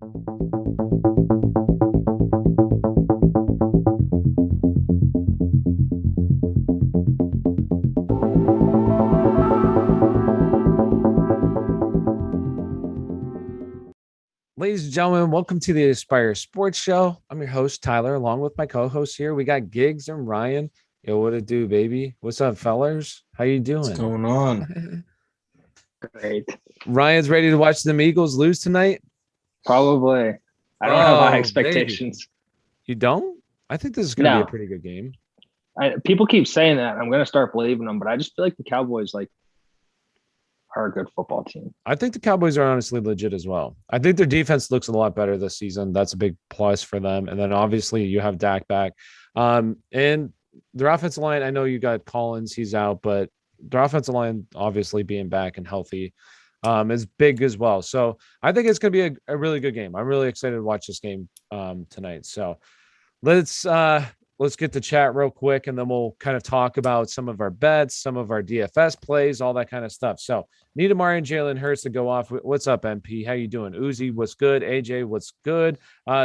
Ladies and gentlemen, welcome to the Aspire Sports Show. I'm your host, Tyler, along with my co-hosts here. We got Giggs and Ryan. Yo, what it do, baby? What's up, fellas? How you What's doing? going on? Great. Ryan's ready to watch them Eagles lose tonight? Probably. I don't have high Baby. expectations. You don't? I think this is going to be a pretty good game. People keep saying that. I'm going to start believing them, but I just feel like the Cowboys are a good football team. I think the Cowboys are honestly legit as well. I think their defense looks a lot better this season. That's a big plus for them. And then obviously you have Dak back. And their offensive line, I know you got Collins, he's out, but their offensive line obviously being back and healthy is big as well. So I think it's going to be a really good game. I'm really excited to watch this game tonight. So let's get to chat real quick, and then we'll kind of talk about some of our bets, some of our DFS plays, all that kind of stuff. So need Amari and Jalen Hurts to go off. What's up, MP? How you doing? Uzi, what's good? AJ, what's good?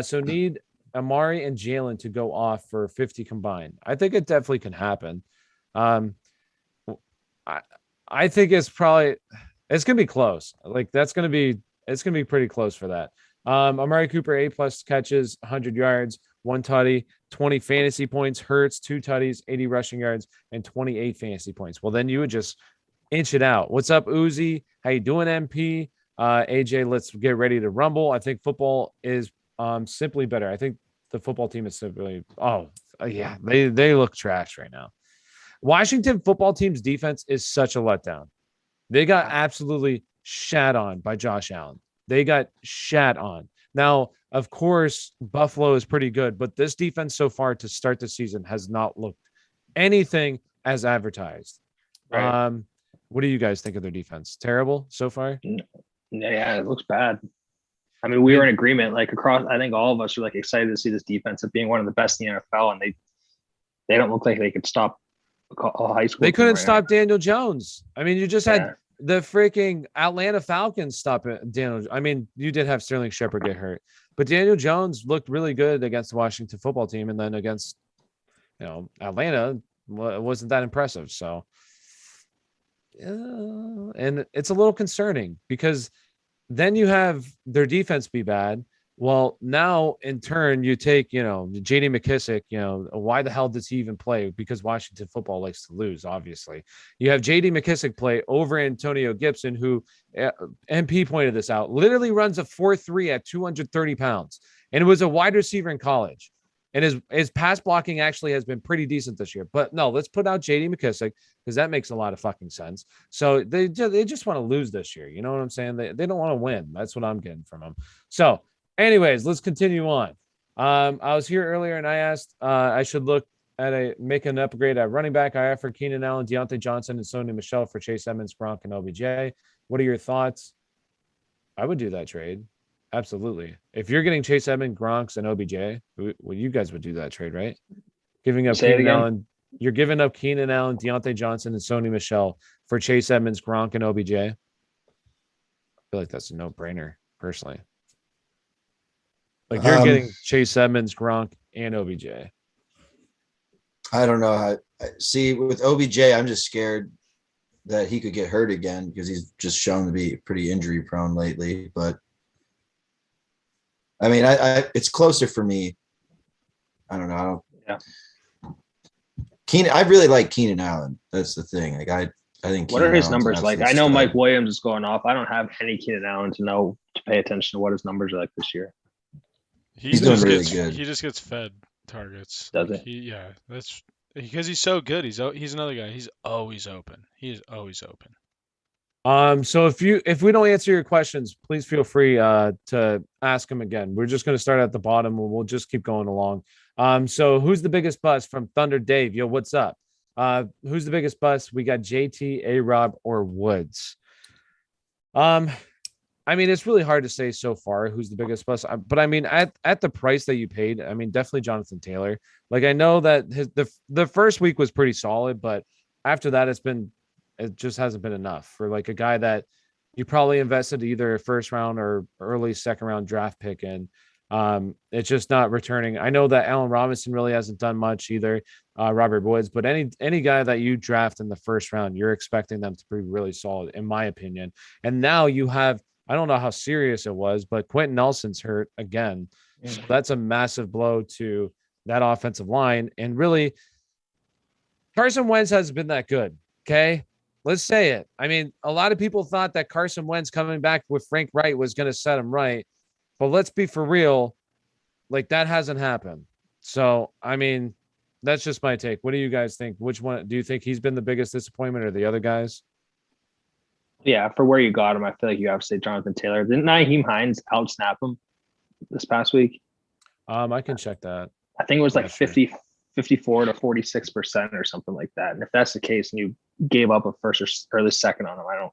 So need Amari and Jalen to go off for 50 combined. I think it definitely can happen. I think it's going to be close. It's going to be pretty close for that. Amari Cooper, 8+ catches, 100 yards, 1 tutty, 20 fantasy points. Hurts, 2 tutties, 80 rushing yards, and 28 fantasy points. Well, then you would just inch it out. What's up, Uzi? How you doing, MP? AJ, let's get ready to rumble. I think football is simply better. I think the football team is simply, they look trash right now. Washington football team's defense is such a letdown. They got absolutely shat on by Josh Allen. They got shat on. Now, of course, Buffalo is pretty good, but this defense so far to start the season has not looked anything as advertised. Right. What do you guys think of their defense? Terrible so far? Yeah, it looks bad. I mean, we were in agreement, across. I think all of us are excited to see this defense of being one of the best in the NFL, and they don't look like they could stop a high school. They couldn't stop Daniel Jones. I mean, you just had the freaking Atlanta Falcons stop it. Daniel. I mean, you did have Sterling Shepard get hurt, but Daniel Jones looked really good against the Washington football team, and then against Atlanta wasn't that impressive. So, and it's a little concerning because then you have their defense be bad. Well, now in turn, you take, J.D. McKissick, why the hell does he even play? Because Washington football likes to lose, obviously. You have J.D. McKissick play over Antonio Gibson, who MP pointed this out, literally runs a 4.3 at 230 pounds. And it was a wide receiver in college. And his pass blocking actually has been pretty decent this year. But no, let's put out J.D. McKissick because that makes a lot of fucking sense. So they just want to lose this year. You know what I'm saying? They don't want to win. That's what I'm getting from them. So, anyways, let's continue on. I was here earlier and I asked I should look at make an upgrade at running back. I offered Keenan Allen, Deontay Johnson, and Sony Michel for Chase Edmonds, Gronk, and OBJ. What are your thoughts? I would do that trade. Absolutely. If you're getting Chase Edmonds, Gronks, and OBJ, well, you guys would do that trade, right? Giving up Keenan Allen. You're giving up Keenan Allen, Deontay Johnson, and Sony Michel for Chase Edmonds, Gronk, and OBJ. I feel like that's a no-brainer, personally. You're getting Chase Edmonds, Gronk, and OBJ. I don't know. See, with OBJ, I'm just scared that he could get hurt again because he's just shown to be pretty injury prone lately. But I mean, it's closer for me. I don't know. I really like Keenan Allen. That's the thing. I think. What are his numbers like? I know Mike Williams is going off. I don't have any Keenan Allen to pay attention to what his numbers are like this year. He's doing really good. He just gets fed targets. Does it? Yeah, that's because he's so good. He's another guy. He's always open. He is always open. So if we don't answer your questions, please feel free to ask them again. We're just going to start at the bottom and we'll just keep going along. So who's the biggest bust from Thunder Dave? Yo, what's up? Who's the biggest bust? We got JT, A-Rob, or Woods. I mean, it's really hard to say so far who's the biggest bust, but I mean, at the price that you paid, I mean, definitely Jonathan Taylor. I know that the first week was pretty solid, but after that, it just hasn't been enough for a guy that, you probably invested either a first round or early second round draft pick in. It's just not returning. I know that Allen Robinson really hasn't done much either, Robert Woods, but any guy that you draft in the first round, you're expecting them to be really solid, in my opinion. And now you have, I don't know how serious it was, but Quentin Nelson's hurt again. So that's a massive blow to that offensive line. And really, Carson Wentz hasn't been that good. Okay. Let's say it. I mean, a lot of people thought that Carson Wentz coming back with Frank Wright was going to set him right. But let's be for real. Like, that hasn't happened. So, I mean, that's just my take. What do you guys think? Which one do you think he's been the biggest disappointment, or the other guys? Yeah, for where you got him, I feel like you have to say Jonathan Taylor. Didn't Naheem Hines outsnap him this past week? I can check that. I think it was like Sure. 54 to 46% or something like that. And if that's the case, and you gave up a first or the second on him,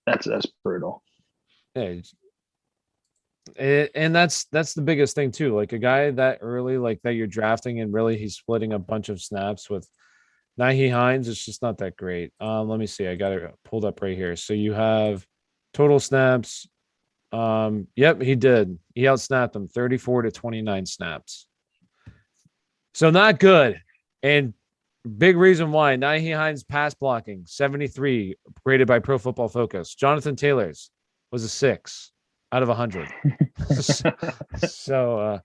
that's brutal. Yeah. And that's the biggest thing too. Like, a guy that early, like that you're drafting, and really he's splitting a bunch of snaps with Naheem Hines. It's just not that great. Let me see. I got it pulled up right here. So you have total snaps. Yep, he did. He outsnapped him 34 to 29 snaps. So not good. And big reason why: Naheem Hines pass blocking 73, graded by Pro Football Focus. Jonathan Taylor's was a 6 out of 100. So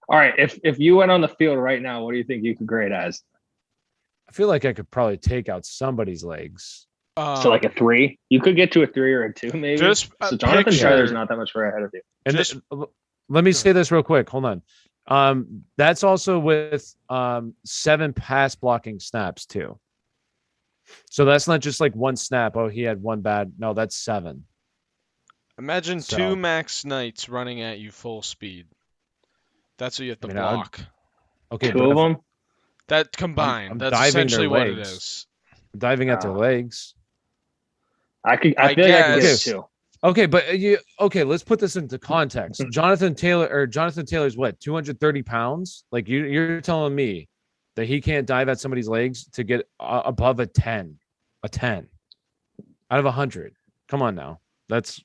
all right, if you went on the field right now, what do you think you could grade as? I feel like I could probably take out somebody's legs. So like a 3? You could get to a 3 or a 2, maybe. Just So Jonathan picture- Taylor's not that much far ahead of you. And Just- let me say this real quick. Hold on. That's also with 7 pass blocking snaps too. So that's not just like one snap. Oh, he had one bad. No, that's 7. Imagine So- 2 Max Knights running at you full speed. That's what you have to I mean, I'd- block. Okay, 2 but of if them? That combined, I'm that's diving their essentially what it legs. is. I'm diving at their legs. I feel I like I could get guess. a 2. Okay, but let's put this into context. Jonathan Taylor's what, 230 pounds? Like, you're telling me that he can't dive at somebody's legs to get above a 10 out of 100. Come on now. That's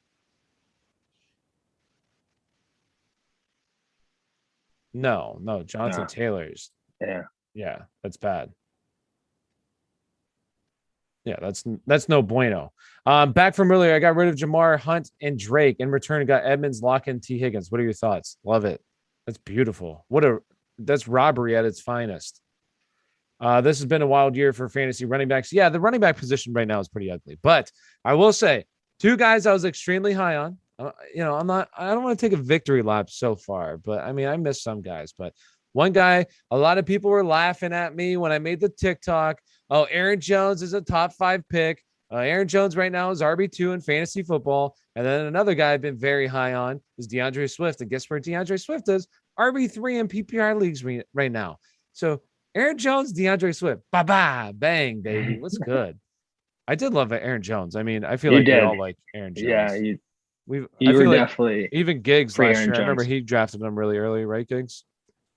no, Jonathan No. Taylor's. Yeah, that's bad. Yeah, that's no bueno. Back from earlier, I got rid of Jamar, Hunt, and Drake. In return, I got Edmonds, Lock, and T. Higgins. What are your thoughts? Love it. That's beautiful. That's robbery at its finest. This has been a wild year for fantasy running backs. Yeah, the running back position right now is pretty ugly. But I will say, 2 guys I was extremely high on. I don't want to take a victory lap so far, but I mean, I missed some guys. But one guy, a lot of people were laughing at me when I made the TikTok. Oh, Aaron Jones is a top 5 pick. Aaron Jones right now is RB2 in fantasy football. And then another guy I've been very high on is DeAndre Swift. And guess where DeAndre Swift is? RB3 in PPR leagues right now. So Aaron Jones, DeAndre Swift. Bye-bye. Bang, baby. What's good? I did love Aaron Jones. I mean, I feel You like we did. all like Aaron Jones. Yeah, I you feel were like definitely even Giggs free last Aaron year. I remember Jones. he drafted him really early, right, Giggs?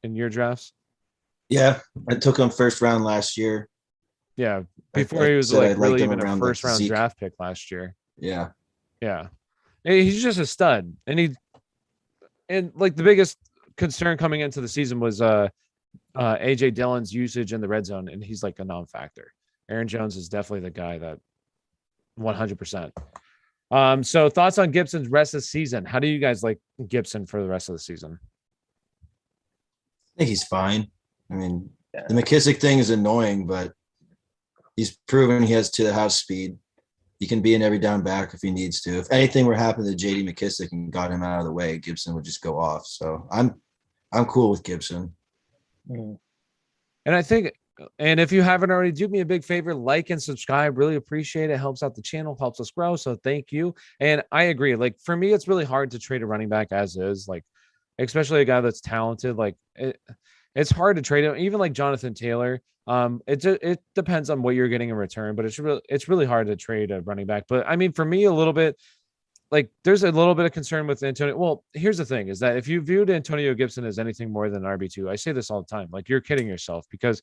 In your drafts? Yeah, I took him first round last year. Yeah. I- Before I he was said I like liked really him even a around, like, first round Zeke. draft pick last year. Yeah. Yeah. Hey, he's just a stud. And like the biggest concern coming into the season was AJ Dillon's usage in the red zone, and he's like a non-factor. Aaron Jones is definitely the guy that 100%. So thoughts on Gibson's rest of the season? How do you guys like Gibson for the rest of the season? I think he's fine. I mean, Yeah. the McKissick thing is annoying, but he's proven he has to the house speed. He can be an every down back if he needs to. If anything were happening to JD McKissick and got him out of the way, Gibson would just go off. So I'm cool with Gibson. And I think, and if you haven't already, do me a big favor, like and subscribe. Really appreciate it. Helps out the channel, helps us grow. So thank you. And I agree. Like for me, it's really hard to trade a running back as is, like, especially a guy that's talented. Like it's hard to trade him. Even like Jonathan Taylor. It depends on what you're getting in return, but it's really hard to trade a running back. But I mean, for me, a little bit, like there's a little bit of concern with Antonio. Well, here's the thing: is that if you viewed Antonio Gibson as anything more than RB2, I say this all the time. Like you're kidding yourself because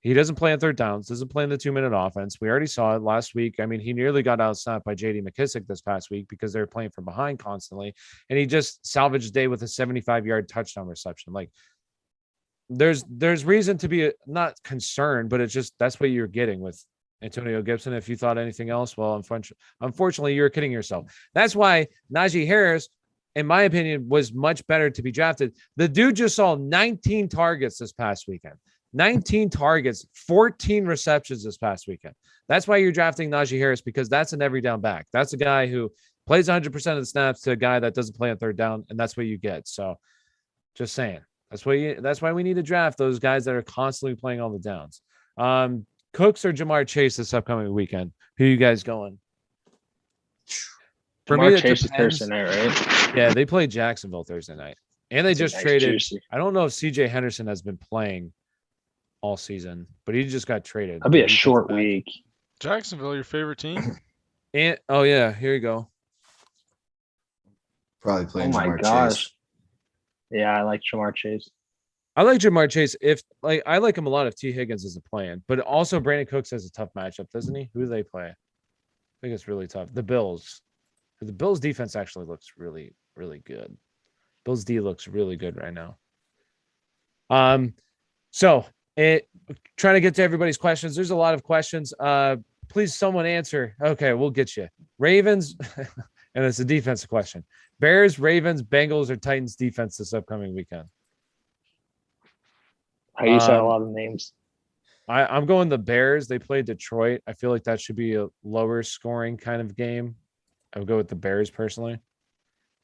He doesn't play on third downs, doesn't play in the 2-minute offense. We already saw it last week. I mean, he nearly got outsnapped by JD McKissick this past week because they were playing from behind constantly. And he just salvaged the day with a 75-yard touchdown reception. Like, there's reason to be not concerned, but it's just that's what you're getting with Antonio Gibson. If you thought anything else, well, unfortunately, you're kidding yourself. That's why Najee Harris, in my opinion, was much better to be drafted. The dude just saw 19 targets this past weekend. 19 targets, 14 receptions this past weekend. That's why you're drafting Najee Harris, because that's an every down back. That's a guy who plays 100% of the snaps to a guy that doesn't play on third down, and that's what you get. So just saying. That's why we need to draft those guys that are constantly playing all the downs. Cooks or Jamar Chase this upcoming weekend? Who you guys going? For me, Chase is Thursday night, right? Yeah, they played Jacksonville Thursday night. And they just traded. I don't know if CJ Henderson has been playing all season, but he just got traded. That'll be a short week. Jacksonville, your favorite team? And oh yeah, here you go. Probably playing Jamar Chase. Yeah, I like Jamar Chase. I like Jamar Chase. I like him a lot if T. Higgins is a plan, but also Brandon Cooks has a tough matchup, doesn't he? Who do they play? I think it's really tough. The Bills. The Bills defense actually looks really, really good. Bills D looks really good right now. So trying to get to everybody's questions. There's a lot of questions. Please someone answer. Okay, we'll get you. Ravens, and it's a defensive question. Bears, Ravens, Bengals, or Titans defense this upcoming weekend? I used to have a lot of names. I'm going the Bears. They play Detroit. I feel like that should be a lower scoring kind of game. I would go with the Bears personally.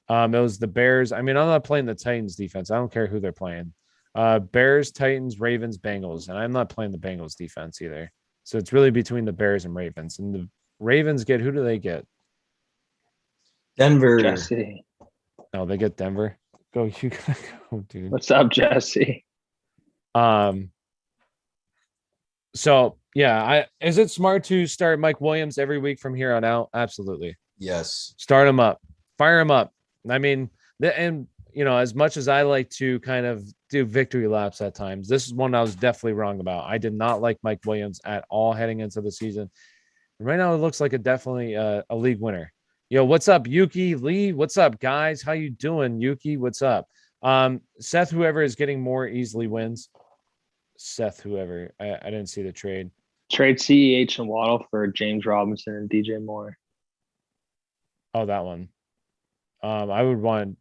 It was the Bears. I mean, I'm not playing the Titans defense. I don't care who they're playing. Bears, Titans, Ravens, Bengals. And I'm not playing the Bengals defense either. So it's really between the Bears and Ravens. And the Ravens get, who do they get? Denver. Jesse. No, they get Denver. Go, you gotta go, dude. What's up, Jesse? So yeah, is it smart to start Mike Williams every week from here on out? Absolutely. Yes. Start him up, fire him up. I mean, and as much as I like to kind of do victory laps at times, this is one I was definitely wrong about. I did not like Mike Williams at all heading into the season. Right now, it looks like definitely a league winner. Yo, what's up, Yuki Lee? What's up, guys? How you doing, Yuki? What's up? Seth, whoever is getting more easily wins. Seth, whoever. I didn't see the trade. Trade CEH and Waddle for James Robinson and DJ Moore. Oh, that one. I would want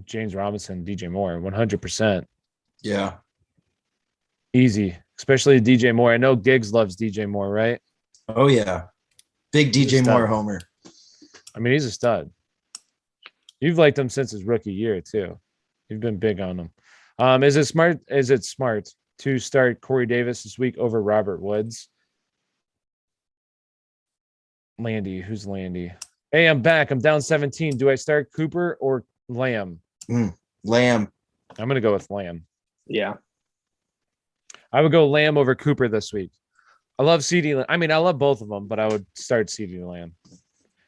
James Robinson, DJ Moore, 100%. Yeah. Easy, especially DJ Moore. I know Giggs loves DJ Moore, right? Oh, yeah. Big DJ Moore homer. I mean, he's a stud. You've liked him since his rookie year, too. You've been big on him. Is it smart to start Corey Davis this week over Robert Woods? Landy, who's Landy? Hey, I'm back. I'm down 17. Do I start Cooper or Lamb? Lamb. I'm going to go with Lamb. Yeah. I would go Lamb over Cooper this week. I love CeeDee. I mean, I love both of them, but I would start CeeDee Lamb.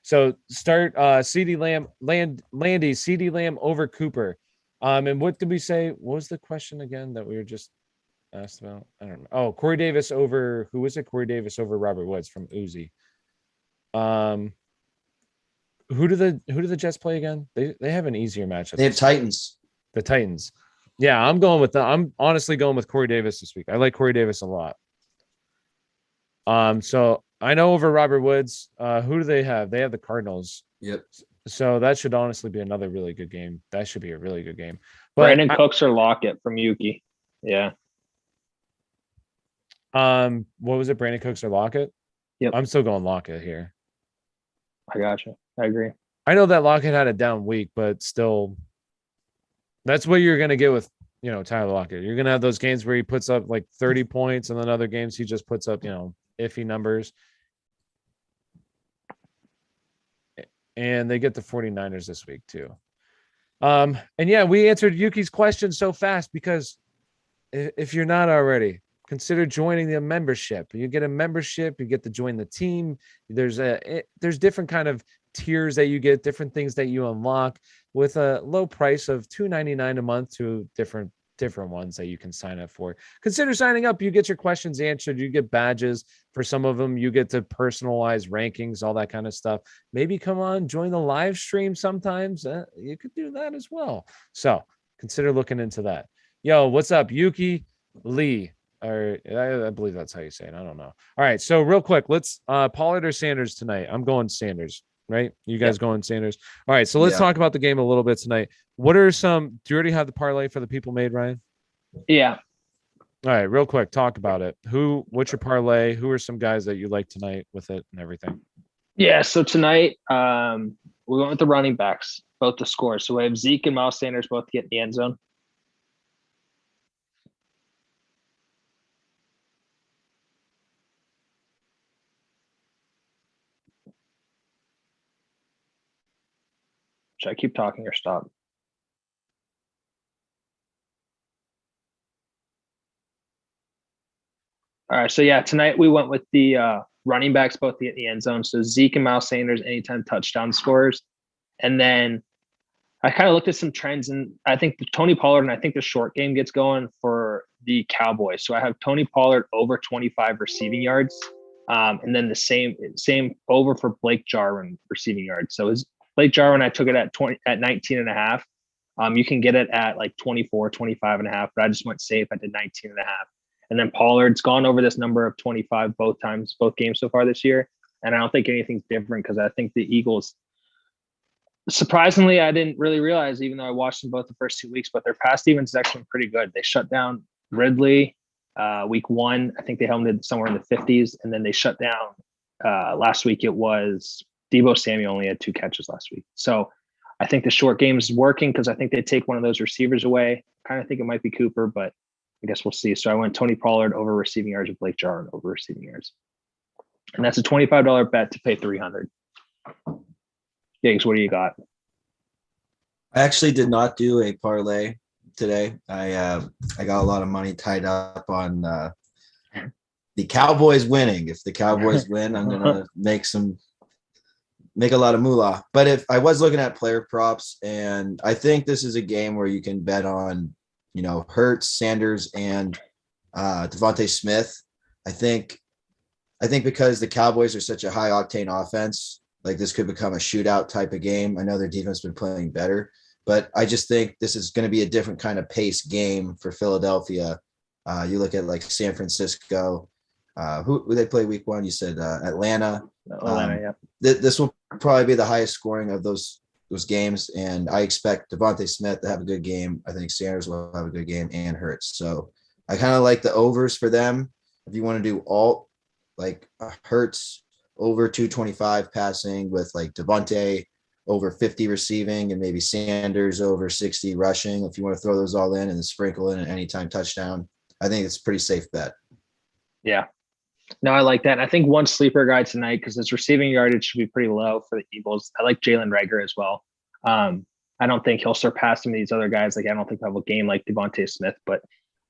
So start CeeDee Lamb, Landy, CeeDee Lamb over Cooper. And what did we say? What was the question again that we were just asked about? I don't know. Oh, Corey Davis over, who was it? Corey Davis over Robert Woods from Uzi. Who do the Jets play again? They have an easier matchup. They have Titans. The Titans. Yeah, I'm honestly going with Corey Davis this week. I like Corey Davis a lot. So I know over Robert Woods. Who do they have? They have the Cardinals. Yep. So that should honestly be another really good game. That should be a really good game. But Brandon Cooks or Lockett from Yuki. Yeah. What was it? Brandon Cooks or Lockett? Yep. I'm still going Lockett here. I gotcha. I agree. I know that Lockett had a down week, but still, that's what you're going to get with, Tyler Lockett. You're going to have those games where he puts up like 30 points, and then other games he just puts up, iffy numbers. And they get the 49ers this week too. And yeah, we answered Yuki's question so fast because if you're not already, consider joining the membership. You get a membership, you get to join the team. There's different kind of tiers that you get, different things that you unlock with a low price of $2.99 a month to different different ones that you can sign up for. Consider signing up. You get your questions answered. You get badges for some of them. You get to personalize rankings, all that kind of stuff. Maybe come on, join the live stream sometimes. You could do that as well. So consider looking into that. Yo, what's up, Yuki Lee? Or I believe that's how you say it. I don't know. All right. So real quick, let's Pollard or Sanders tonight. I'm going Sanders, right? You guys going Sanders. All right. So let's talk about the game a little bit tonight. What are some, do you already have the parlay for the people made, Ryan? Yeah. All right, real quick, talk about it. What's your parlay? Who are some guys that you like tonight with it and everything? Yeah. So tonight, we went with the running backs, both the scores. So we have Zeke and Miles Sanders both get in the end zone. Should I keep talking or stop? All right. So yeah, tonight we went with the running backs both get in the end zone. So Zeke and Miles Sanders anytime touchdown scores. And then I kind of looked at some trends, and I think Tony Pollard and I think the short game gets going for the Cowboys. So I have Tony Pollard over 25 receiving yards, and then the same over for Blake Jarwin receiving yards. So his Blake Jarwin, I took it at 19 and a half. You can get it at like 24, 25 and a half, but I just went safe. I did 19 and a half. And then Pollard's gone over this number of 25 both games so far this year. And I don't think anything's different because I think the Eagles, surprisingly, I didn't really realize, even though I watched them both the first 2 weeks, but their pass defense is actually pretty good. They shut down Ridley week 1. I think they held it somewhere in the 50s. And then they shut down last week. It was Deebo Samuel only had 2 catches last week. So I think the short game is working because I think they take one of those receivers away. Kind of think it might be Cooper, but I guess we'll see. So I went Tony Pollard over receiving yards with Blake Jarwin over receiving yards. And that's a $25 bet to pay $300. Diggs, what do you got? I actually did not do a parlay today. I got a lot of money tied up on the Cowboys winning. If the Cowboys win, I'm gonna make a lot of moolah. But if I was looking at player props, and I think this is a game where you can bet on, Hurts, Sanders, and Devontae Smith. I think because the Cowboys are such a high octane offense, like this could become a shootout type of game. I know their defense has been playing better, but I just think this is going to be a different kind of pace game for Philadelphia. You look at like San Francisco, who they play week 1. You said Atlanta. Yeah. This will probably be the highest scoring of those games, and I expect Devontae Smith to have a good game. I think Sanders will have a good game, and Hurts. So I kind of like the overs for them. If you want to do alt, like Hurts over 225 passing with like Devontae over 50 receiving, and maybe Sanders over 60 rushing. If you want to throw those all in and sprinkle in an anytime touchdown, I think it's a pretty safe bet. Yeah. No, I like that. And I think one sleeper guy tonight, because his receiving yardage should be pretty low for the Eagles. I like Jalen Reagor as well. I don't think he'll surpass some of these other guys. Like, I don't think he'll have a game like Devontae Smith, but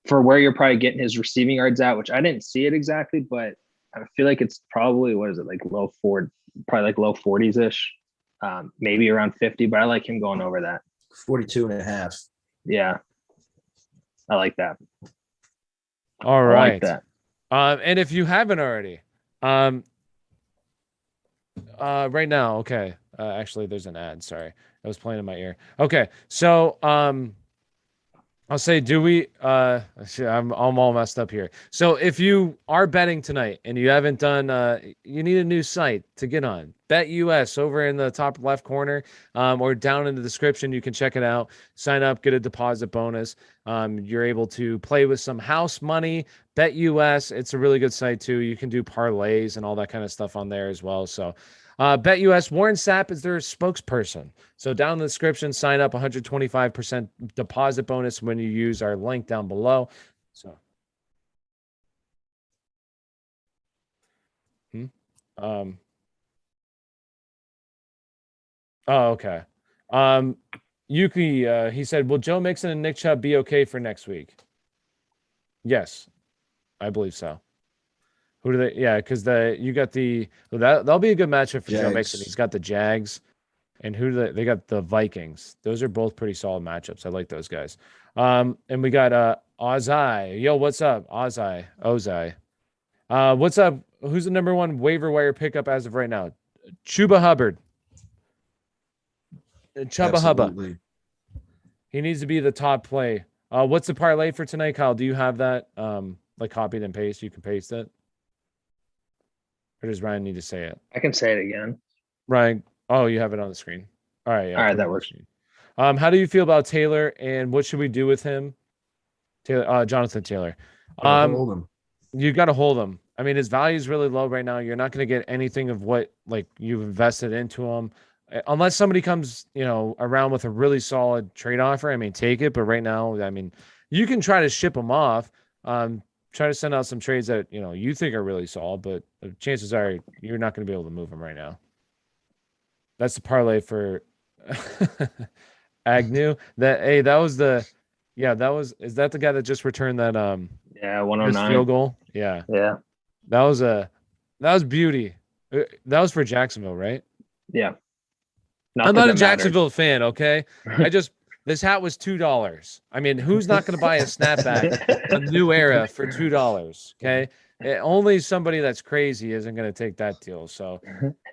for where you're probably getting his receiving yards at, which I didn't see it exactly, but I feel like it's probably, like low 40s ish, maybe around 50, but I like him going over that. 42 and a half. Yeah. I like that. All right. I like that. And if you haven't already, right now, okay. Actually, there's an ad. Sorry, I was playing in my ear. Okay, so I'll say, do we? I'm all messed up here. So if you are betting tonight and you haven't done, you need a new site to get on. BetUS over in the top left corner, or down in the description. You can check it out. Sign up, get a deposit bonus. You're able to play with some house money. BetUS, it's a really good site too. You can do parlays and all that kind of stuff on there as well. So. BetUS, Warren Sapp is their spokesperson. So down in the description, sign up, 125% deposit bonus when you use our link down below. So, okay. Yuki, he said, will Joe Mixon and Nick Chubb be okay for next week? Yes, I believe so. Who do they? Yeah, because that'll be a good matchup for Joe Mixon. He's got the Jags. And who do they got? The Vikings. Those are both pretty solid matchups. I like those guys. And we got Ozai. Yo, what's up? Ozai. What's up? Who's the number one waiver wire pickup as of right now? Chuba Hubbard. Chubba Hubba. Absolutely. He needs to be the top play. What's the parlay for tonight, Kyle? Do you have that like copied and paste? You can paste it. Or does Ryan need to say it? I can say it again. Ryan, oh, you have it on the screen. All right, yeah, All right, put it that on the works. screen. How do you feel about Taylor, and what should we do with him? Taylor, Jonathan Taylor. Hold him. You got to hold him. I mean, his value is really low right now. You're not going to get anything of what like you've invested into him, unless somebody comes, around with a really solid trade offer. I mean, take it. But right now, I mean, you can try to ship him off. Try to send out some trades that you think are really solid, but the chances are you're not going to be able to move him right now. That's the parlay for Agnew. That was is that the guy that just returned that Yeah, his 109. field goal? Yeah. Yeah. That was beauty. That was for Jacksonville, right? Yeah. I'm not a Jacksonville fan, okay? This hat was $2. I mean, who's not going to buy a snapback, a new era for $2? Okay. Only somebody that's crazy isn't going to take that deal. So,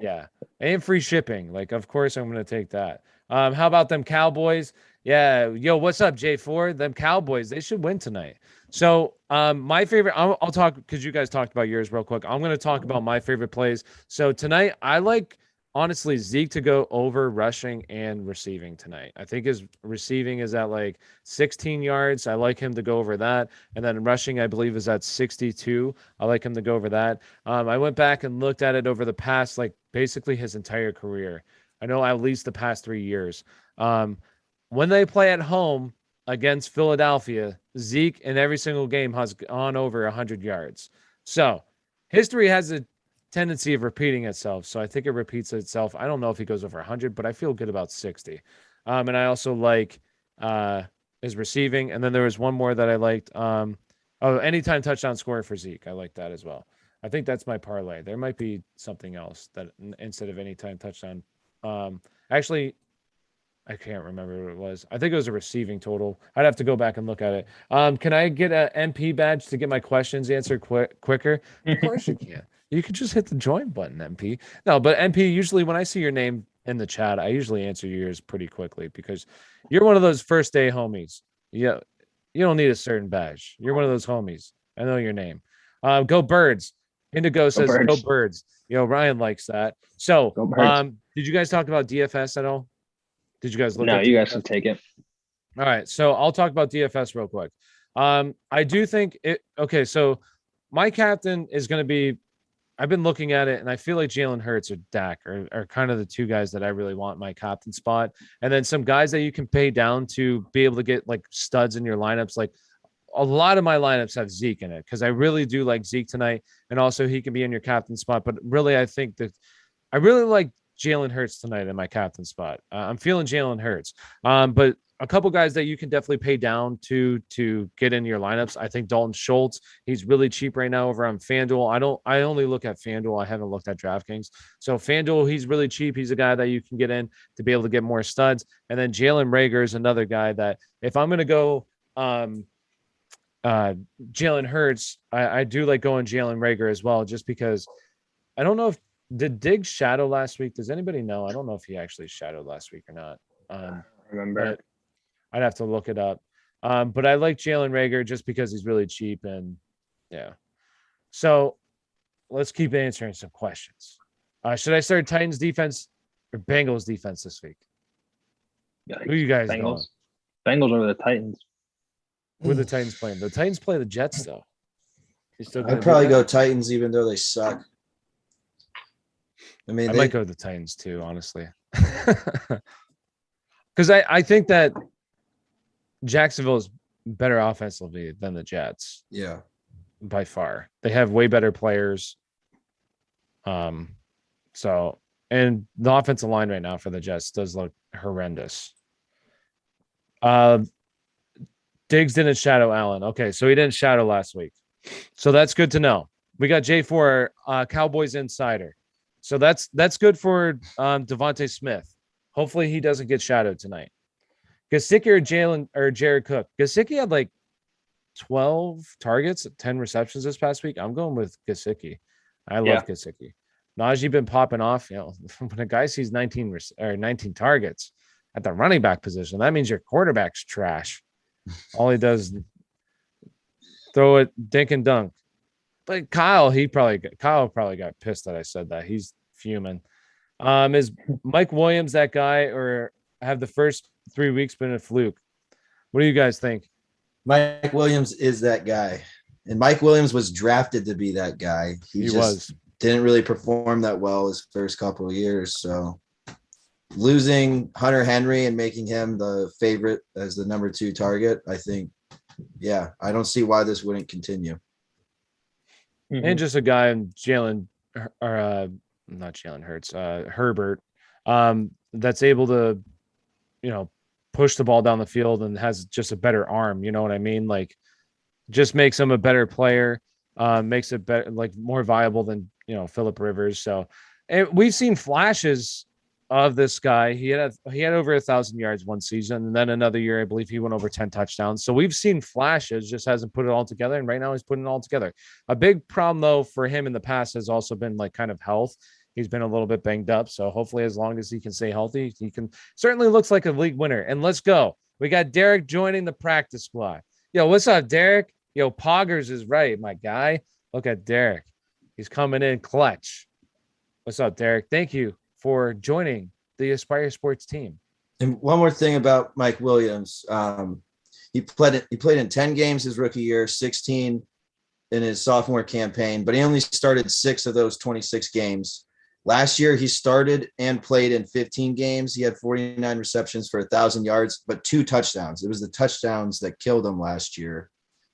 yeah, and free shipping. Like, of course, I'm going to take that. How about them Cowboys? Yeah, yo, what's up, J4? Them Cowboys, they should win tonight. So, my favorite. I'll talk because you guys talked about yours real quick. I'm going to talk about my favorite plays. So tonight, I like honestly Zeke to go over rushing and receiving tonight. I think his receiving is at like 16 yards. I like him to go over that. And then rushing, I believe, is at 62. I like him to go over that. I went back and looked at it over the past, like basically his entire career. I know at least the past 3 years. When they play at home against Philadelphia, Zeke in every single game has gone over 100 yards. So history has a tendency of repeating itself. So I think it repeats itself. I don't know if he goes over 100, but I feel good about 60. And I also like his receiving. And then there was one more that I liked. Anytime touchdown scorer for Zeke. I like that as well. I think that's my parlay. There might be something else that instead of anytime touchdown. Actually, I can't remember what it was. I think it was a receiving total. I'd have to go back and look at it. Can I get an MP badge to get my questions answered quicker? Of course you can. You could just hit the join button, MP. No, but MP, usually when I see your name in the chat, I usually answer yours pretty quickly because you're one of those first day homies. Yeah, you don't need a certain badge. You're one of those homies. I know your name. Go Birds. Indigo says go Birds. Ryan likes that. So, did you guys talk about DFS at all? Did you guys look? No, you guys can take it. All right, so I'll talk about DFS real quick. I do think it. Okay, so my captain is going to be. I've been looking at it, and I feel like Jalen Hurts or Dak are kind of the two guys that I really want in my captain spot. And then some guys that you can pay down to be able to get like studs in your lineups. Like a lot of my lineups have Zeke in it because I really do like Zeke tonight, and also he can be in your captain spot. But really, I think that I really like Jalen Hurts tonight in my captain spot. I'm feeling Jalen Hurts. But a couple guys that you can definitely pay down to get in your lineups. I think Dalton Schultz, he's really cheap right now over on FanDuel. I only look at FanDuel. I haven't looked at DraftKings. So FanDuel, he's really cheap. He's a guy that you can get in to be able to get more studs. And then Jalen Reagor is another guy that if I'm going to go Jalen Hurts, I do like going Jalen Reagor as well, just because I don't know if did Diggs shadow last week? Does anybody know? I don't know if he actually shadowed last week or not. I remember. I'd have to look it up. But I like Jalen Reagor just because he's really cheap and yeah. So let's keep answering some questions. Should I start Titans defense or Bengals defense this week? Yikes. Who are you guys Bengals. going? Bengals over the Titans. Who are the Titans playing? The Titans play the Jets though. I'd probably go Titans even though they suck. I mean, I might go to the Titans too, honestly. Because I think that Jacksonville is better offensively than the Jets. Yeah. By far. They have way better players. So, and the offensive line right now for the Jets does look horrendous. Diggs didn't shadow Allen. Okay, so he didn't shadow last week. So that's good to know. We got J4, Cowboys Insider. So that's good for Devontae Smith. Hopefully he doesn't get shadowed tonight. Gesicki or Jared Cook. Gesicki had like 12 targets, 10 receptions this past week. I'm going with Gesicki. I love Gesicki. Najee been popping off. When a guy sees 19 targets at the running back position, that means your quarterback's trash. All he does is throw it, dink and dunk. But Kyle probably got pissed that I said that. He's fuming. Is Mike Williams that guy, or have the first 3 weeks been a fluke? What do you guys think? Mike Williams is that guy. And Mike Williams was drafted to be that guy. He just didn't really perform that well his first couple of years. So losing Hunter Henry and making him the favorite as the number 2 target, I think, I don't see why this wouldn't continue. And just a guy, Jalen, or not Jalen Hurts, Herbert, that's able to, push the ball down the field and has just a better arm. You know what I mean? Like, just makes him a better player, makes it better, like more viable than, Phillip Rivers. So, and we've seen flashes of this guy. He had over 1,000 yards one season, and then another year, I believe he went over 10 touchdowns. So we've seen flashes, just hasn't put it all together. And right now he's putting it all together. A big problem though for him in the past has also been like kind of health. He's been a little bit banged up. So hopefully as long as he can stay healthy, he can certainly looks like a league winner. And let's go. We got Derek joining the practice squad. Yo, what's up, Derek? Yo, Poggers is right, my guy. Look at Derek. He's coming in clutch. What's up, Derek? Thank you for joining the Aspire Sports team. And one more thing about Mike Williams. He played in 10 games his rookie year, 16 in his sophomore campaign, but he only started 6 of those 26 games. Last year, he started and played in 15 games. He had 49 receptions for 1,000 yards, but 2 touchdowns. It was the touchdowns that killed him last year.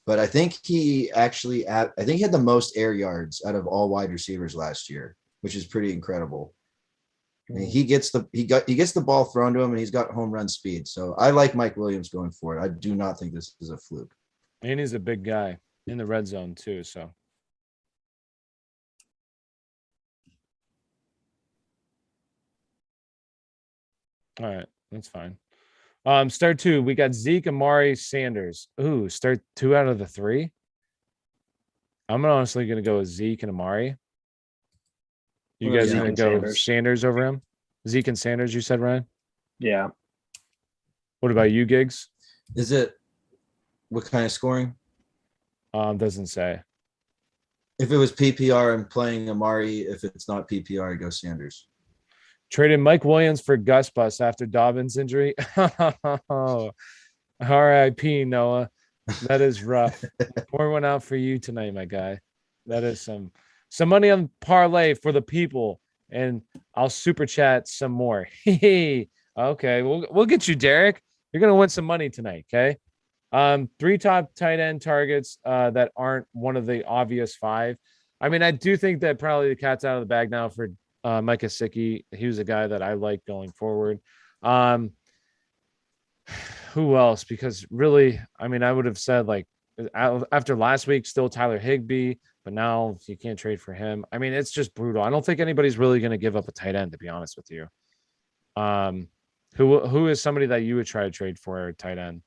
But I think he had the most air yards out of all wide receivers last year, which is pretty incredible. I mean, he gets the ball thrown to him, and he's got home run speed. So I like Mike Williams going forward. I do not think this is a fluke. And he's a big guy in the red zone too. So. All right, that's fine. Start 2. We got Zeke, Amari, Sanders. Ooh, start 2 out of the 3. I'm honestly gonna go with Zeke and Amari. You guys are gonna go Sanders over him? Zeke and Sanders, you said, Ryan? Yeah. What about you, Giggs? Is it what kind of scoring? Doesn't say. If it was PPR, I'm playing Amari. If it's not PPR, I go Sanders. Traded Mike Williams for Gus Bus after Dobbins' injury. R.I.P. Noah. That is rough. Pour one out for you tonight, my guy. That is some money on parlay for the people, and I'll super chat some more. Okay, we'll get you, Derek. You're gonna win some money tonight. Okay. 3 top tight end targets that aren't one of the obvious 5. I mean, I do think that probably the cat's out of the bag now for Mike Gesicki. He was a guy that I like going forward. Who else? Because really, I mean, I would have said like after last week, still Tyler Higbee, but now you can't trade for him. I mean, it's just brutal. I don't think anybody's really going to give up a tight end, to be honest with you. Who is somebody that you would try to trade for a tight end?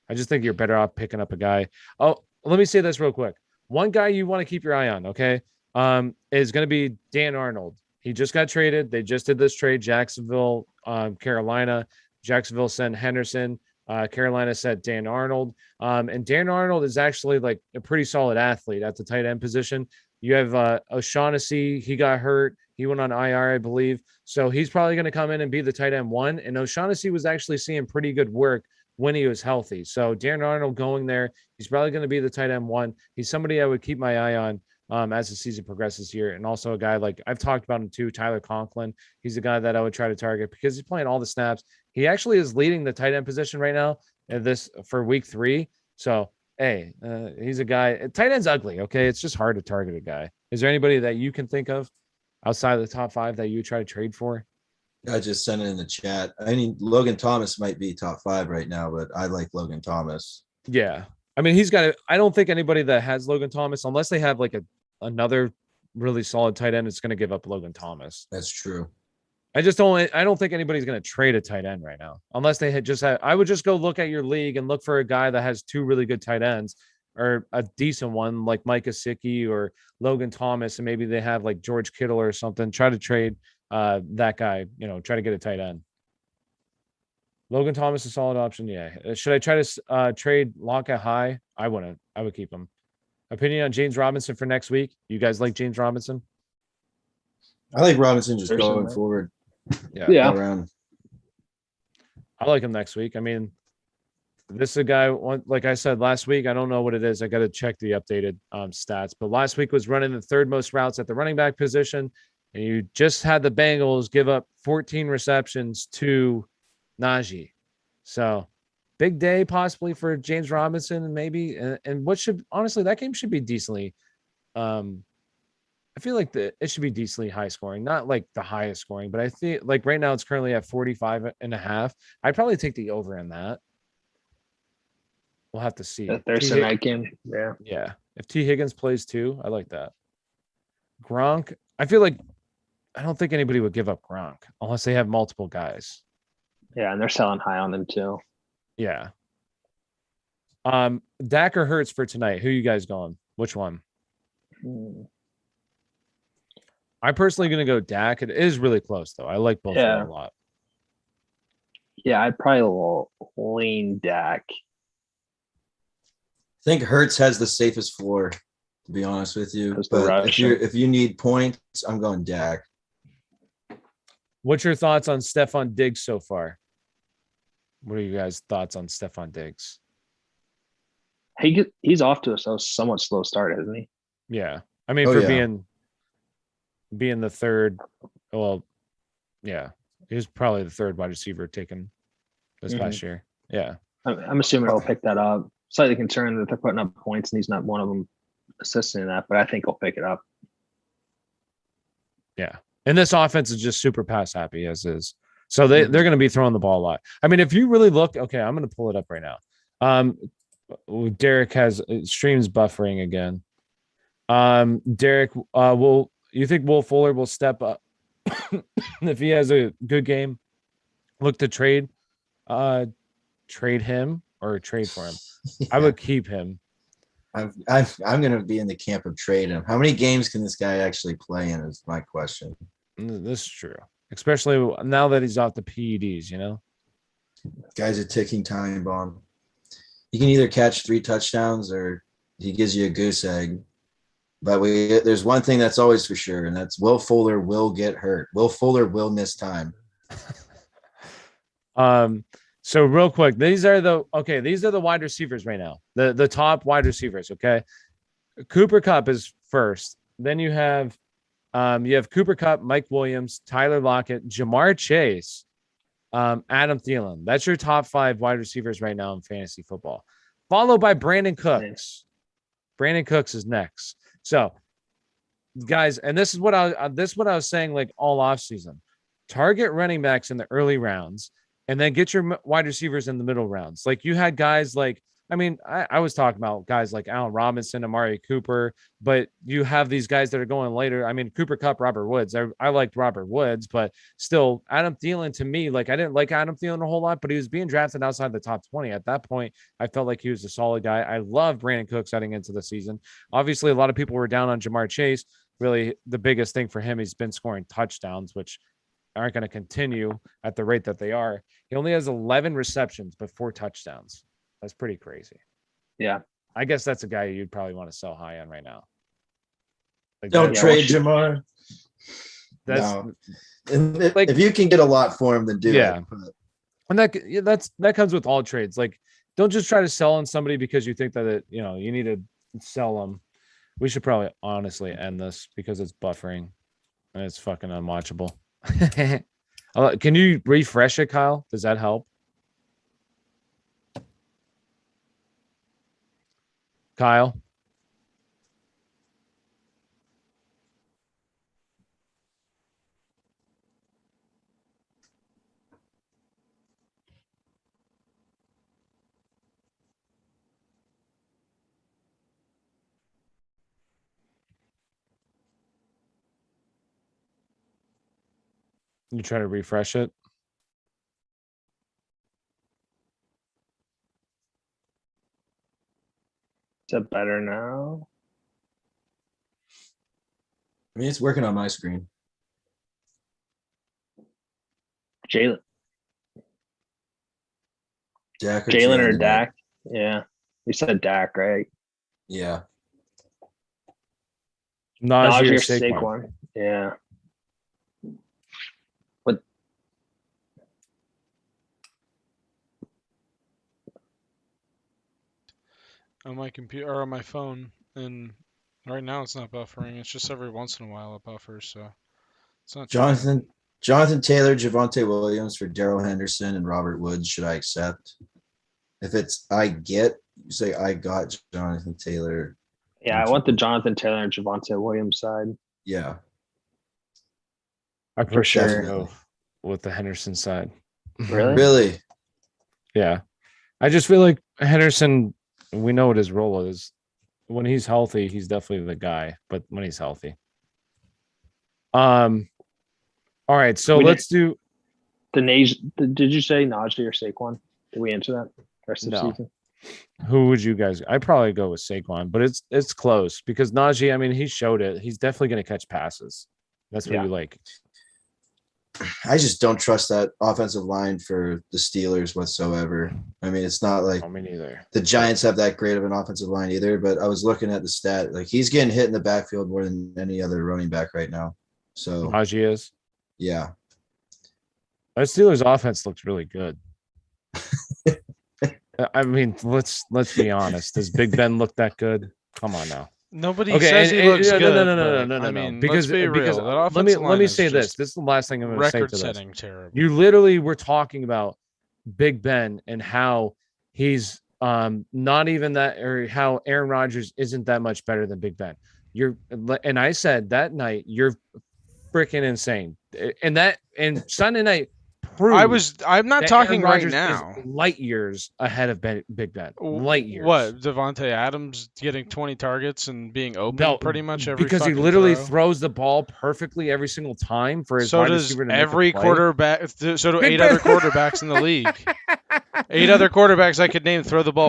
I just think you're better off picking up a guy. Oh, let me say this real quick. One guy you want to keep your eye on, okay, is going to be Dan Arnold. He just got traded. They just did this trade. Jacksonville, Carolina. Jacksonville sent Henderson. Carolina sent Dan Arnold. And Dan Arnold is actually like a pretty solid athlete at the tight end position. You have O'Shaughnessy. He got hurt. He went on IR, I believe. So he's probably going to come in and be the tight end 1. And O'Shaughnessy was actually seeing pretty good work when he was healthy. So Dan Arnold going there, he's probably going to be the tight end 1. He's somebody I would keep my eye on as the season progresses here. And also a guy like I've talked about him too, Tyler Conklin. He's a guy that I would try to target because he's playing all the snaps. He actually is leading the tight end position right now for week 3. So, hey, he's a guy. Tight end's ugly. Okay. It's just hard to target a guy. Is there anybody that you can think of outside of the top 5 that you try to trade for? I just sent it in the chat. I mean, Logan Thomas might be top 5 right now, but I like Logan Thomas. Yeah. I mean, I don't think anybody that has Logan Thomas, unless they have like another really solid tight end, is going to give up Logan Thomas. That's true. I just don't. I don't think anybody's going to trade a tight end right now, unless they had just had. I would just go look at your league and look for a guy that has two really good tight ends, or a decent one like Mike Gesicki or Logan Thomas, and maybe they have like George Kittle or something. Try to trade that guy. Try to get a tight end. Logan Thomas a solid option. Yeah. Should I try to trade Lockett High? I wouldn't. I would keep him. Opinion on James Robinson for next week? You guys like James Robinson? I like Robinson just going Personally. forward Yeah. around. I like him next week. I mean, this is a guy, like I said last week, I don't know what it is. I got to check the updated stats. But last week was running the third most routes at the running back position. And you just had the Bengals give up 14 receptions to Najee. So big day possibly for James Robinson, and maybe and what should honestly that game should be decently I feel like it should be decently high scoring, not like the highest scoring, but I think like right now it's currently at 45 and a half. I'd probably take the over in that. We'll have to see. That Thursday night game. Yeah. Yeah. If T. Higgins plays too, I like that. Gronk, I feel like I don't think anybody would give up Gronk unless they have multiple guys. Yeah, and they're selling high on them too. Yeah. Dak or Hurts for tonight? Who you guys going? Which one? I'm personally going to go Dak. It is really close though. I like both of them a lot. Yeah, I'd probably lean Dak. I think Hurts has the safest floor, to be honest with you. Because the But rush. if you need points, I'm going Dak. What's your thoughts on Stephon Diggs so far? What are you guys' thoughts on Stephon Diggs? He's off to a somewhat slow start, isn't he? Yeah. I mean, being the third, well, yeah, he was probably the third wide receiver taken this past year. Yeah. I'm assuming he'll pick that up. Slightly concerned that they're putting up points and he's not one of them assisting in that, but I think he'll pick it up. Yeah. And this offense is just super pass happy as is. So they're going to be throwing the ball a lot. I mean, if you really look, okay, I'm going to pull it up right now. Derek has streams buffering again. Derek, you think Will Fuller will step up if he has a good game? Look to trade him or trade for him. Yeah. I would keep him. I'm going to be in the camp of trade him. How many games can this guy actually play in is my question. This is true, especially now that he's off the PEDs, Guy's a ticking time bomb. He can either catch 3 touchdowns or he gives you a goose egg. But there's one thing that's always for sure, and that's Will Fuller will get hurt. Will Fuller will miss time. So real quick, these are the wide receivers right now. The top wide receivers, okay? Cooper Kupp is first. Then you have Cooper Kupp, Mike Williams, Tyler Lockett, Jamar Chase, Adam Thielen. That's your top 5 wide receivers right now in fantasy football. Followed by Brandon Cooks. Brandon Cooks is next. So, guys, and this is what I was saying like all offseason. Target running backs in the early rounds and then get your wide receivers in the middle rounds. Like you had guys like, I mean, I was talking about guys like Allen Robinson, Amari Cooper, but you have these guys that are going later. I mean, Cooper Kupp, Robert Woods. I liked Robert Woods, but still, Adam Thielen to me, like I didn't like Adam Thielen a whole lot, but he was being drafted outside the top 20. At that point, I felt like he was a solid guy. I love Brandon Cooks heading into the season. Obviously, a lot of people were down on Jamar Chase. Really, the biggest thing for him, he's been scoring touchdowns, which aren't going to continue at the rate that they are. He only has 11 receptions, but 4 touchdowns. That's pretty crazy. Yeah. I guess that's a guy you'd probably want to sell high on right now. Like don't trade Jamar. No. If you can get a lot for him, then do it. And that comes with all trades. Like, don't just try to sell on somebody because you think that you need to sell them. We should probably honestly end this because it's buffering and it's fucking unwatchable. Can you refresh it, Kyle? Does that help? Kyle? You try to refresh it. Is it better now? I mean, it's working on my screen. Jalen Dak or Jalen or tonight? Dak? Yeah. You said Dak, right? Yeah. Najee or Najee or Saquon. Saquon. Yeah. What? On my computer or on my phone, and right now it's not buffering. It's just every once in a while it buffers, so it's not too bad. Jonathan Taylor, Javonte Williams for Daryl Henderson and Robert Woods. Should I accept? If it's you say I got Jonathan Taylor. Yeah, I want the Jonathan Taylor and Javonte Williams side. Yeah. I For prefer sure. to go with the Henderson side. Really? Really? Yeah. I just feel like Henderson, we know what his role is. When he's healthy, he's definitely the guy, but when he's healthy. All right, so let's do Did you say Najee or Saquon? Did we answer that? Rest of the No. season? who would you guys? I'd probably go with Saquon, but it's close because Najee, I mean, he showed it. He's definitely going to catch passes. That's what Yeah. you like. I just don't trust that offensive line for the Steelers whatsoever. I mean, it's not like Me neither. the Giants have that great of an offensive line either, but I was looking at the stat. Like, he's getting hit in the backfield more than any other running back right now. So, Najee is. yeah. Our Steelers offense looks really good. I mean, let's be honest. Does Big Ben look that good? Come on now. Nobody Okay, says he looks good. no. I mean, Because let's be because real. That let offensive me line is say this. just This is the last thing I'm going to say to this. record-setting terrible. You literally were talking about Big Ben and how he's not even that, or how Aaron Rodgers isn't that much better than Big Ben. And I said that night you're freaking insane. And Sunday night proved I'm not that talking Aaron right Rodgers now. is light years ahead of Big Ben. Light years. What? Devontae Adams getting 20 targets and being open No, pretty much every because he fucking literally throw? throws the ball perfectly every single time for his So wide does receiver to make every a play. quarterback. So do Big 8 Ben- other quarterbacks in the league. 8 other quarterbacks I could name throw the ball